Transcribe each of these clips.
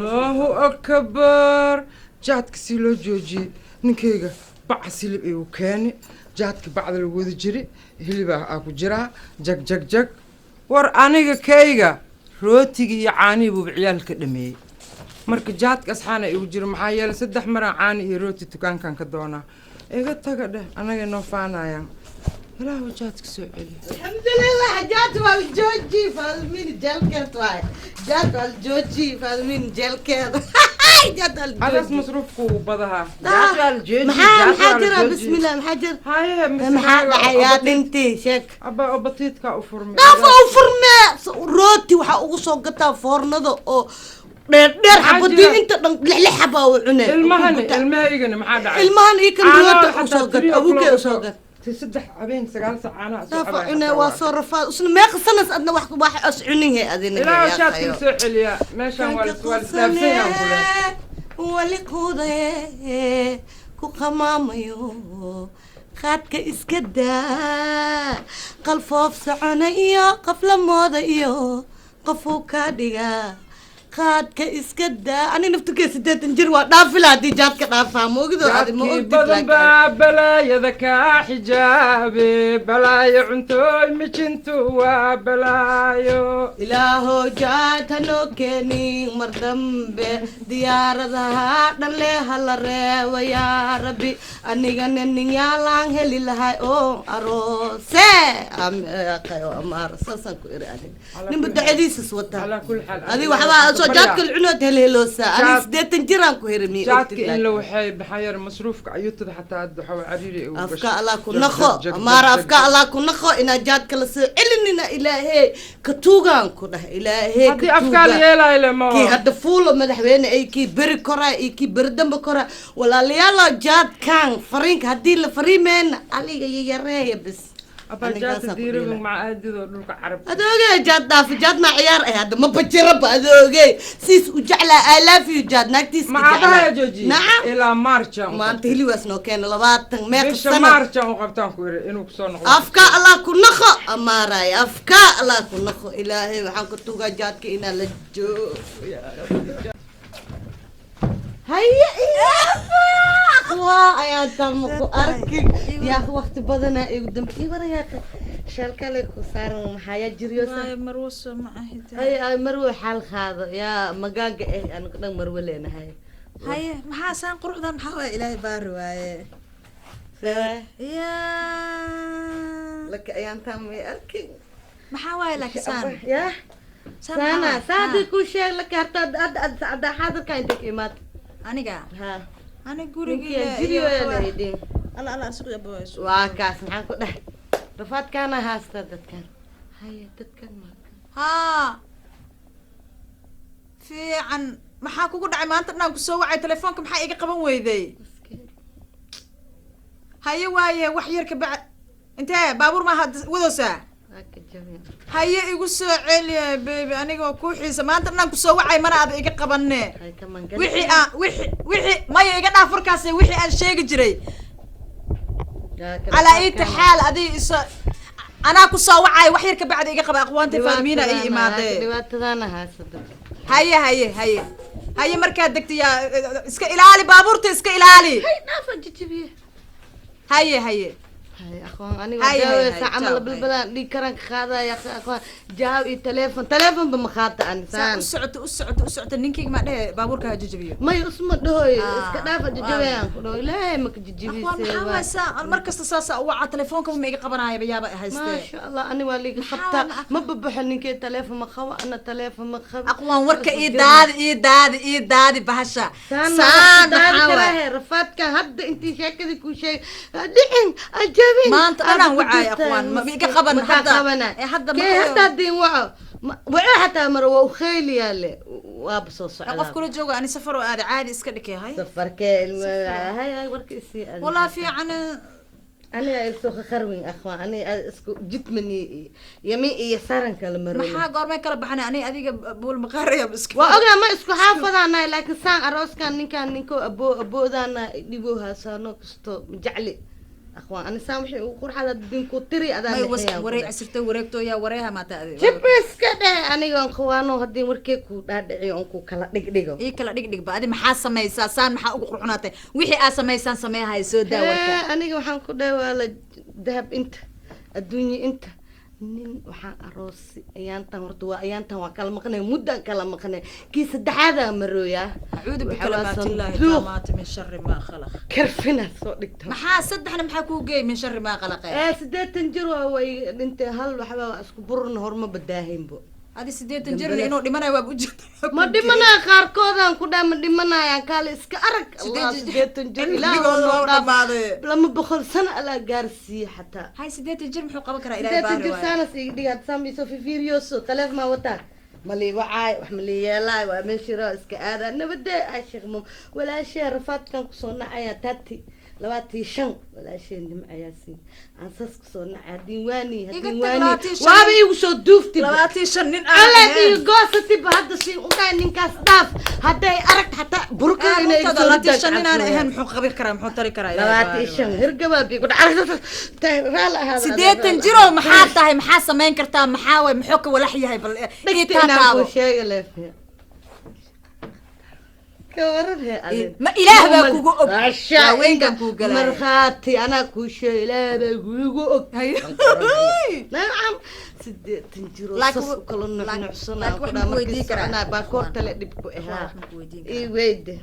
الله أكبر جاتك سيلو جوجي نكيغا بعسيل إيو كاني جاتك بعد الوذ جري هلي بقى أكو جرا جك جك جك ور أنيغا كيغا روتيغي يعاني بوبعيالك دمي marka jaadka asxaana igu jiro maxaa yeelay 3 mar aan iyo rooti dukaankan ka doonaa iga taga dheh anaga noo faanayaan ilaahu jaadka soo celi alxamdulillah jaad waa jooji faalmin jalkeed waay jaad waa jooji faalmin jalkeed jaad al alas masruufku badaha jaad waa jooji maxaa jira bismillah maxaa jira haye maxaa dhacayaa dhintii sheek aba batiidka u furmay dafa u furmay rooti waxa ugu soo gataa foornada oo dheer xabadii inta dhan lix xaba oo cunay ilmahaygana maxaa dhacay ilmahan iyo kan rooti u soo gad abuke u soo gad saddex habeen 9 saacana soo cunay cunay waa soo rafaa usna meeq sanas adna wax as cunay adina ilaa shaadka soo celiya meeshan waa isdaafsan yaan kule wali quuday ku qamaamayo qaadka iska daa qalfoof soconayo qafla mooda iyo qofuu ka dhigaa qaadka iska daa ani naftukeesa 8 jir waa dhaafila hadii jaadka dhaafaa moogdo aad ma ogtid balaayada ka xijaabe balaayo cuntooy mijintu waa balaayo ilaaho jaatano keeni mar dambe diyaaradaha dhalle hala reewa yaa rabbi aniga nin yaalaan heli lahay oo aroose amar sasan ku iraadin nin badadiisas wata adi waxba جاتك العنود هلهلوسا أنا 8 جيران كهرمي جاتك إلا وحي بحير مصروفك عيوتد حتى أدحو عريري أفكا الله كنخو أمار أفكا الله كنخو إنا جاتك لسي إلننا إلهي كتوغان كنه إلهي هدي أفكار يلا إلا ما كي هدفولو مدحوين أي كي بري كورا أي كي بردن بكورا ولا ليالا جات كان فرينك هدي لفريمين علي يريه بس أبجات ديرهم مع أهدي ذولك عرب أدوغي جاد دافي جاد ما عيار هذا ما بجرب أدوغي سيس وجعله آلاف يجاد ناكتيس مع هذا جوجي نعم إلى مارشا ما أنت هلي واسنو كان لباتن ميق سنة مارشا وقبتان كوري إنو كسون أفكا الله كنخو أماراي أفكا الله كنخو إلهي وحان كتوغا جاد كينا لجو يا رب هيا يا أخوة يا دمكو أركي يا أخو وقت بدنا يقدم كيبر يا أخي شالكالك وصار محايا جريوسا مروس معه هاي مروي حال هذا يا مقاق إيه أنا كنا مروي لنا هاي محاسن قروحدا محاوى إلهي بارواي يا لك أيام تامي أركي محاوى لك سان يا سانا سادي كل شيء لك هذا حاضر كاين تكيمات أنا ها أنا قولي جريو يا ليدي الله سوق يا بويس واكاس معاك ده رفات كان هاستا دتكن هيا دتكن ها في عن maxaa kugu dhacay maanta dhan ku soo wacay telefoonka maxaa iga qaban weyday haye waaye wax yar ka bacd intee baabuur ma wadoosa haye igu soo celi baby aniga ku xiisa maanta dhan ku soo wacay mana aad iga qabanne wixii ma iga dhaafurkaas wixii aan sheegi jiray على أي حال هذه أنا كسوة عاي وحير كبعد إيجا قبل أقوانتي فالمينا أي إمادة هيا مركز دكتي يا إسك إلالي بابورتي إسك إلالي هاي نافع جتبيه هيا هاي أخوان أنا وجاوي عمل بالبلان لي كرنك خاذا يا أخوان جاوي تليفون بمخاطة إنسان أسعد النينكي ما ده بابورك هججبيه ما يسمى دهوي إسك نافع جتبيه لا ما كجتبيه أخوان محاوى سا المركز تساسا وعى تليفونكم ما يقبرنا يا بيابا هايستي ما شاء الله أنا ولي خبطة ما ببحر نينكي تليفون مخوى أنا تليفون مخوى أخوان ورك إيداد بهشة سان محاوى رفات كان هدا أنتي شاكدي كل شيء دحين أجابي ما أنت أنا وعي يا أخوان ما فيك قبل حدا كي هدا دين وعي حتى مروة وخيلي يالي وابصو صعلا أقف كل جوجا أنا سفر وأنا عادي إسكدك هاي سفر كي هاي ورك إسي والله في أنا إسوخ خروين أخوان أنا إسكو جت مني يمي يسارن كلمة ما حا قرمي كلا بحنا أنا أديك بول مقارية بس وأنا ما إسكو حافظ أنا لكن سان أروس كان نينكو أبو ذانا يبوها سانو كستو مجعلي أخوان أنا سامحي وقرح هذا الدين كتري هذا ما يوس وري عسرته وريكتو يا وريها ما تأذي شبس كده أنا يوم خوانو هدي وركيكو هذا يومكو كلا دق إيه كلا دق بعد ما حاسة ما يساسان ما حقوق روحناته وحي ما يسان سميها يسود وركا أنا يوم كده ولا ذهب أنت الدنيا أنت nin waxaan aroosay ayaantan waa kala maqnay muddan kala maqnay kii saddexaada marooya acuudu bikalimaatillahi taamaati min sharri maa khalaq karfina soo dhigta maxaa saddexna maxaa kuu geey min sharri maa khalaq 8 jir way dhintay hal waxba isku burna horma badaahaynbo هذه 8 جرن إنه دمنا وابوجد ما دمنا خاركودان كودا ما دمنا يا كالي اسك أرك الله 8 جرن لا لما بخل سنة على جارسي حتى هاي 8 جرن محقق بكرة إلى 8 جرن سنة سيدي هتسمي سوفي فيريوسو تلف ما وتاك ملي وعاي وحملي يلا ومن شراء اسك هذا أنا بدي أشيخ مم ولا شيء رفعت كان كسونا عيا تاتي لواتي شن ولا شيء ندم عياسين عنصص كسونا ديواني وابي وشو دوفتي لواتي شن على دي قصتي بهذا الشيء وكان نكاس داف هذا أرك حتى بركة لواتي شن أنا إهن محقق بكرة محطري كرا لواتي شن هرجوا بيقول عرفت هذا سيدات تنجرو محاطة محاسة ما ينكرتها محاوي محوك ولا حي هاي بال إيه شيء لا فيها كورها ما إله باكو وين كان مرخاتي أنا كوشي لا باكو نعم سديت تنجرو صص كلنا نحصنا كنا مركز أنا باكور تلا دبكو إها إيه ويد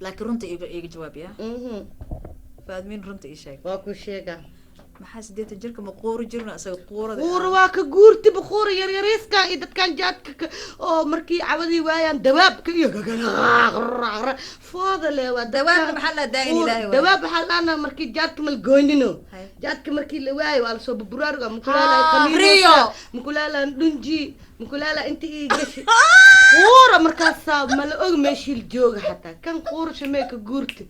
لكن رنت إيه جواب يا فادمين رنت إيه شيء باكو شيء ما حسيت جرك مقور جرنا أسوي قورة قورة واك قورتي بخورة يريس كان إذا كان جاتك أو مركي عودي ويان دواب كي فاضل دواب محل داين لا دواب محل أنا مركي جاتك من الجوينينو جاتك مركي لواي وعلى صوب برارجا مكلالا خليل مكلالا دنجي مكلالا أنت إيه جش قورة مركز صاب ملأ ماشي الجوج حتى كان قورة شميك قورتي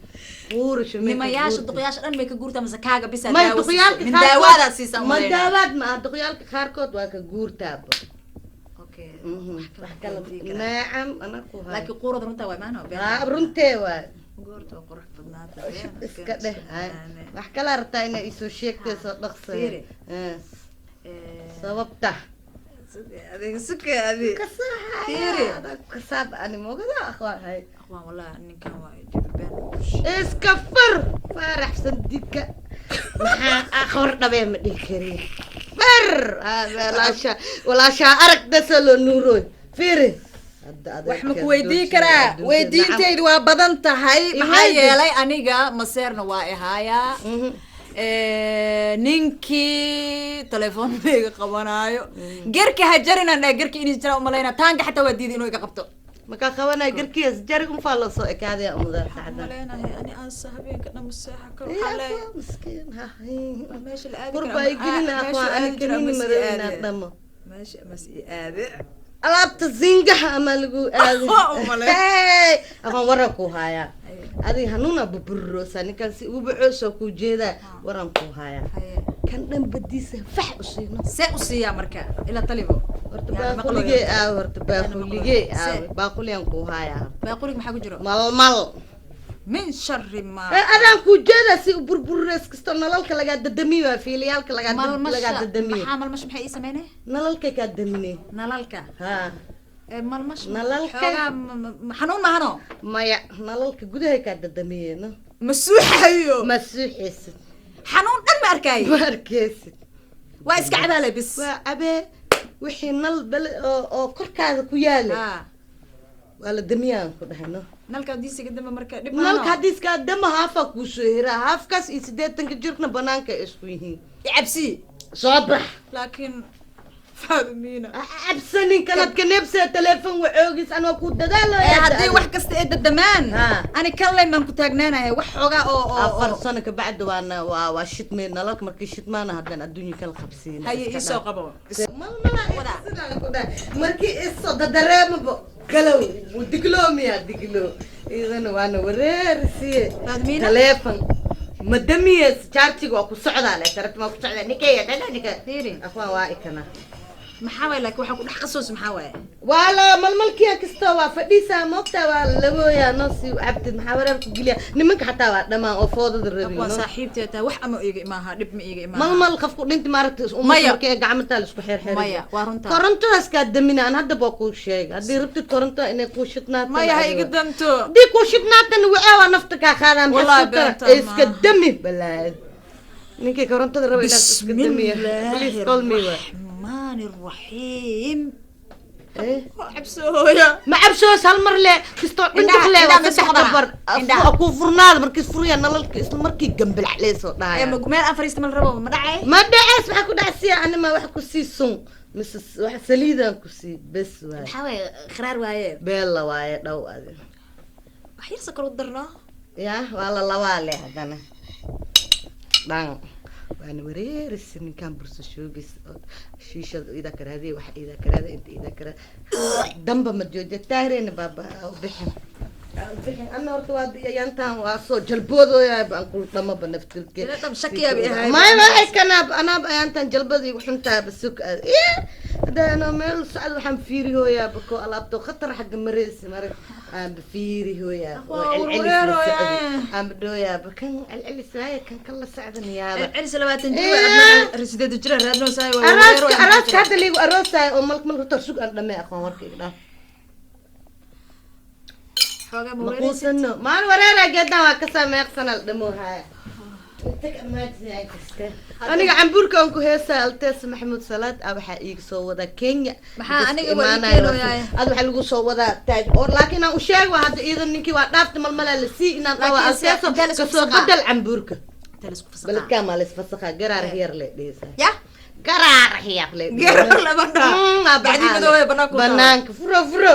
قورة شميك ما ياش دقياش أنا ميك قورتها مسكاجا بس ما دقيالك من داوود سيسا ما داوود ما دقيالك خاركود واك قورتها اوكي نعم انا كوها لكن قورة رنتا واي مانو ها رنتا واي قورتها قرح بدناتا اسكا ده wax kala rabtaa inay isoo sheegtay soo dhaqsay sababta adiga suka adi fiiri kasaab ani mogada akhwaan hay akhwaan wallahi ninkan waa jibban iska far faraxsan didka maxaa akhor dhabay ma dhigi karin far wala sha arag dasalo nuuroy fiiri wax ma ku weydii karaa weydiintaydu waa badan tahay maxaa yeelay aniga maseerna waa ihaaya ninkii telefoon iga qabanayo garki hajarina dha garki inii jira umalayna taanka xataa waa diiday inuu iga qabto markaa qabanayo garkiis jari un faa lasoo ekaadaya umada malaynahay ani aan habeenka dhan maseexa karo xalay miskiin meesha la aadi qurba ay gelina aqwaan ani kanini marayna dhamo meesha mas aade alaabta zingaha ama lagu aadi aqwaan waran ku haya adi hanuuna buburosa ninkan si ugu cusoo ku jeeda waran ku haya kan dhan badiisa fax u siino see u siiya marka ila talibo horta baaqulige horta baaqulige baaquliyan ku haya baaqulig maxaa ku jiro malmal min sharri ma adaan ku jeeda si burburees kasto nalalka laga dadamiyo fiiliyalka laga dadamiyo maxaa malmash maxay ii sameynay nalalka ka damine nalalka ha malmash nalalka xanuun mahano maya nalalka gudaha ka dadamiyeen masuuxayo masuuxis xanuun dhan ma arkay ma arkaysid waa iska cabaale bis waa abe wixii nal bal oo korkaada ku yaala waa la damiyaan ku dhahayno nalka diisiga dama marka dhib ma nalka diiska dama haafa ku soo hira haafkaas iyo 8 jirna banaanka isku yihiin cabsi صباح لكن فاهمينا عبسني كانت كنبسة تليفون وعوجس أنا كنت دالا هدي واحد كست إيه الدمان أنا كلم من كنت أجنانا واحد حاجة أو أفر سنة كبعد وأنا وشت من نلاك مركي شت ما أنا هدنا الدنيا كل 50 هاي إيش قبوا ما مركي إيش درام بو كلو ودقلوم يا دقلو إذا وأنا وريرسي تليفون مدمية شارتي وأكو سعد على ترى ما كنت على نكية ده نكية تيري أخوان واقفنا maxaa laakiin waxa ku dhex qasoos maxaa wala malmalkiya kasta waa fadhiisa moogta waa labooya noosi abtid maxaa wareer ku giliya nimanka xataa waa dhamaan oo foodada rabin waa saaxiibtay taa wax ama iiga imaaha dhib ma iiga imaaha malmal qafku dhinti maaragtay markay gacmata la isku xirxir maya waa runta korontadas ka damina aan hadda baa ku sheegay hadii rabtid koronto inay ku shidnaato maya ha iga danto di ku shidnaatan waa nafta ka qaadaan iska dami balaad ninkii korontada raba inaad iska damiya please call me الرحمن الرحيم عبسويا ما عبسوس هالمر ليه كستو عندك ليه وصدح دبر اكو فرناد مركز فريا نلك اسم مركي جنبل عليه سو داي ما قمين ان فريست من ربا ما دعي ما دعي اسمح كو دعسيا انا ما واحد كسي سون مس واحد سليده كسي بس واي حاوي خرار واي بيلا واي دو ادي وحير سكر ودرنا يا والله لوالي هذانا دان وانا ورير السن كان برس شوبس شيشه اذا كرهدي واحد اذا كرهدي انت اذا كره دنبا مجوجه تاهرين بابا بحن انا ورتوا يانتان واسو جلبودو يا بانقول دما بنفتلك طب شكيا بها ما كان انا يانتان جلبدي وحنتا بسوق هذا انا ميل سعد وحن فيري هو يا بكو الابتو خطر حق مريس مرق ام بفيري هو يا ام بدو يا بكن العلي ساي كان كله سعدن يا العلي سلوات نجوا رسيدة جرا رادنو ساي اراس هذا اللي اراس ساي وملك من تسوق دمي اخوان وركي مقوسنو ما ورينا جدا وكسا ميقسنا الدمو هاي aniga cambuurka aan ku heesa altees maxamuud salaad waxa iig soo wada Kenya maxaa aniga waa keenayaa ad waxa lagu soo wada taaj oo laakiin aan u sheego hadda iidan ninkii waa dhaafta malmala la sii inaan dhawa alteeso ka soo badal cambuurka talasku fasaqa balka ma la fasaqa garaar heer le dheesa ya garaar heer le garaar la bana banaanka furo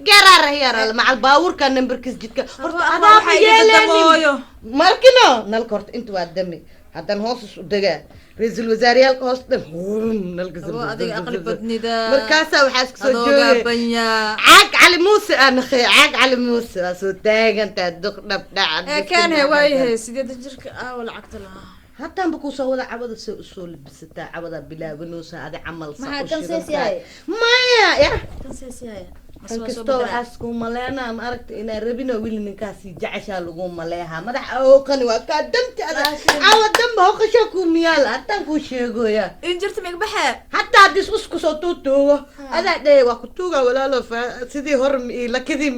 garaar heer مع الباور كان نمبركس جدك هذا حاجه مالكنو نالكورت انت وادمي هذا هوس ودغا رئيس الوزراء هوس نالكس هذا اقلب بدني ذا مركاسا وحاسك سو جوي عاق علي موسى انا خي عاق علي موسى سو تاغ انت دق دبدع كان هوايه سيده جرك والعقت لها حتى بكو سو ودا عبد سو لبستا عبد بلا بنوسا هذا عمل صح ما تنسيسي ما يا تنسيسي kasto waxaasku maleena ma aragta inay rabino wiil ninkaasi jacasha lagu maleeha madax oo qani waa ka damti awa damba oo qasho ku miyaal hataan ku sheegoya in jirta mig baxa hatta hadis usku soo tuugo ada dhay waa ku tuuga walaalo sidii hor la kadim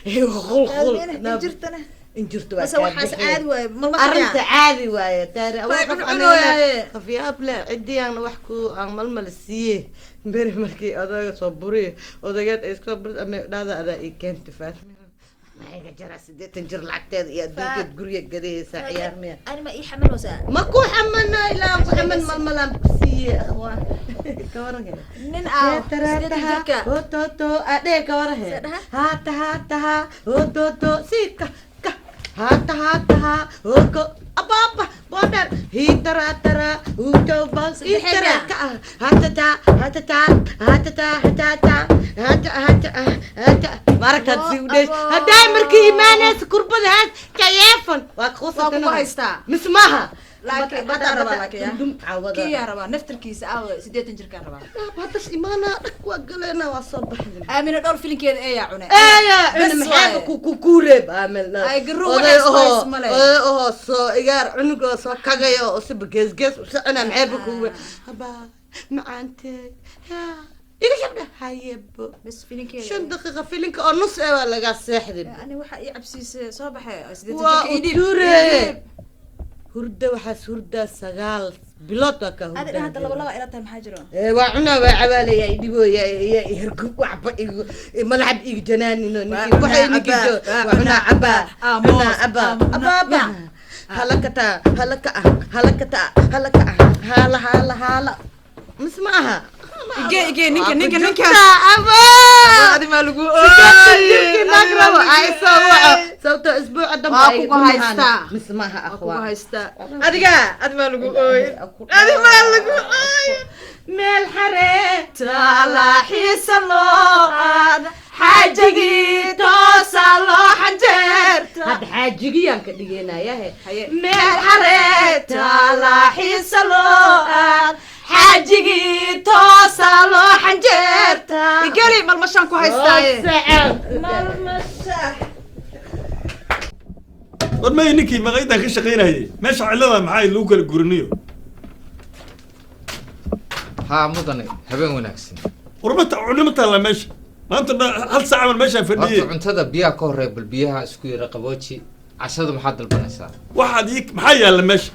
khul in jirtana in jirto bas waxaas caadi waay arinta caadi waay taari qafiyaab la cidiyaan wax ku aan malmal siiye beri markii odaga soo buriye odageed ay soo bur ama dhaada ada ay keento faatmi ma ay jara 8 jir lacagteed iyo adduunka guriga gadaysa ciyaar miya ana ma ii xamaloosa ma ku xamalna ilaa ku xamal malmalan siiye akhwaan kawaran nin tarataha to ade kawarahe ha to sika ha oko ababa bodar hitara uto bas hitara ka hata marka siudesh hada markii iimaanaas kurbadaas kayefon waa qosatana haysta mismaha laakiin bada raba laakiin kiya raba naftirkiisa aw 8 jirka raba hadas iimaana waa galena waa soo baxday aamina dhor filinkeeda ee yaa cunay cunay maxaa ku kureeb aamina ay garu waxa male soo igaar cunugo soo kagayo oo si gees ana maxaa ku haba maantay إيش شبنا هايبو بس فيلينك شن دقيقة فيلينك أو نص أيوة لقى الساحل أنا واحد يعبسيس صباحي وتوري هردا وحس هردا سجال بلوتك هردا هذا والله إلى تام حجرون وعنا وعبالي يا يديبو يا يركب وعب ملعب جناني وحي نجدو وعنا عبا عبا هلكتا مسمعها إيجي نينكا أبا هذه ما لقوا نقرأ عايزة صوت أسبوع قدام أكو هايستا مسمعها أخوة هايستا هذه ما لقوا هذه ما لقوا مال حريت على حيس الله حاجي توصل حجر هاد حاجي يانك دينا يا هي مال حريت على حيس الله xaajigii toosaa loo xanjeertaa igeli malmashaan ku haystaaye war may ninkii maqaydan ka shaqaynayay meesha cilada maxay lagu kala guriniyo ها مدن هبين وناكسن ورمت علمت الله ماشي ما انت هل ساعه من ماشي فديه horta cuntada biyaha ka horeeya bal biyaha isku yara qabooji cashada maxaad dalbanaysaa waxaad ii maxay yaala meesha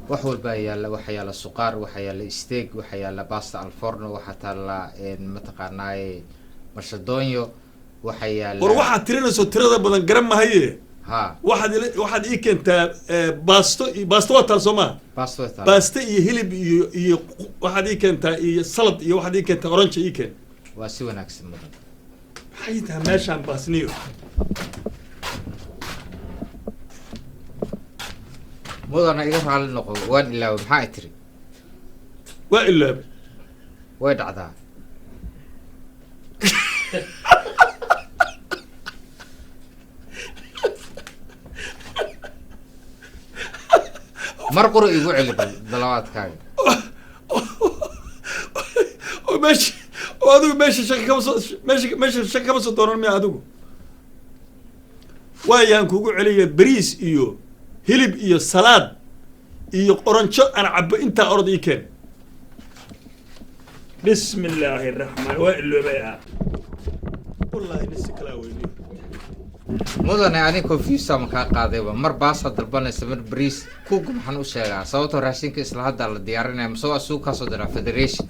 wax walba yaala waxa yaala suqaar waxa yaala steak waxa yaala pasta al forno waxa taala mataqaanaa marshadoonyo waxa yaala war waxaad tirinayso tirada badan garan mahaye ha waxaad ii keentaa baasto waa taal Soomaa baasto iyo hilib iyo waxaad ii keentaa iyo salad iyo waxaad ii keentaa orange ii keen waa si wanaagsan mudan maxay tahay meeshaan baasniyo mudana iga raali noqo waan ilaaw maxaa tiri waa ilaab way dhacdaa mar qoro igu celi dalawaadkaaga oo adigu meesha shaqo kama soo doonan miya adigu waayaan kugu celiya bariis iyo hilib iyo salaad iyo qoranjo aan cabbo intaa orod ii keen bismi illaahi raxmaan waa iloobaya wallaahi nisi kalaa weyniyo mudane ani confuse ma ka qaadayba mar baasa dalbanaysa mar bariis ku maxaan u sheegaa sababtoo raashinka isla hadda la diyaarinaya masoo suuqa soo dira federation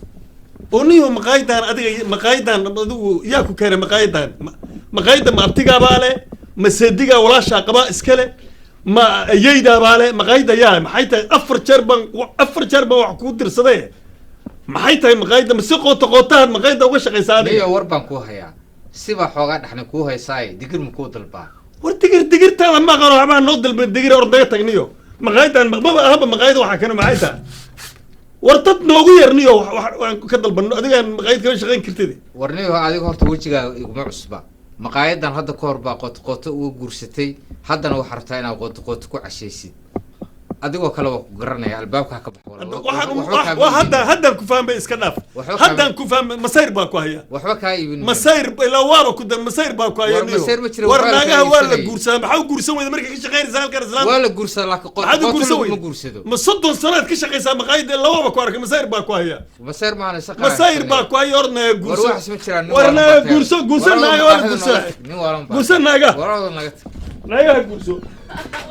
oniyo maqaaydan adigu yaa ku keenay maqaayda ma abtigaa baa le ma seedigaa walaashaa qabaa iskale ma ayaydaa baa le maqaayda yaa maxay tahay afar jeer baan wax kuu dirsaday maxay tahay maqaayda ma si qootaad maqaayda uga shaqaysaa adiga iyo war baan ku hayaa siba xoogaa dhaxna ku haysaay digir ma ku dalbaa war digirtaada ma qaro waxbaa noo dalban digir ordaga tagniyo maqaaydan maqbaba ahaba maqaayda waxaa kana maxay tahay war dad noogu yarniyo waan ka dalbano adigaan maqaayad kama shaqayn kartid warniyo adiga horta wejigaaga iguma cusba maqaayadan hadda ka hor baa qoto uga guursatay haddana waxaa rabtaa inaad qoto ku cashaysid adigoo kale waa ku garanaya albaabkaa ka baxo haddaan ku fahmay iska dhaaf haddaan ku fahmay masayr baa ku haya waxba kaa iibin masayr ilaa waaba ku dan masayr baa ku haya war naagaha waa la guursadaa maxaa u guursan weyda markay ka shaqaynaysaa halkan islaam waa la guursadaa laakiin qoto ma guursado ma 30 sanaad ka shaqaysaa maqaayada ilaa waaba ku arkay masayr baa ku haya masayr maana shaqo masayr baa ku haya orna guurso war wax ma jiraan warna guurso naaga waa guurso naaga guurso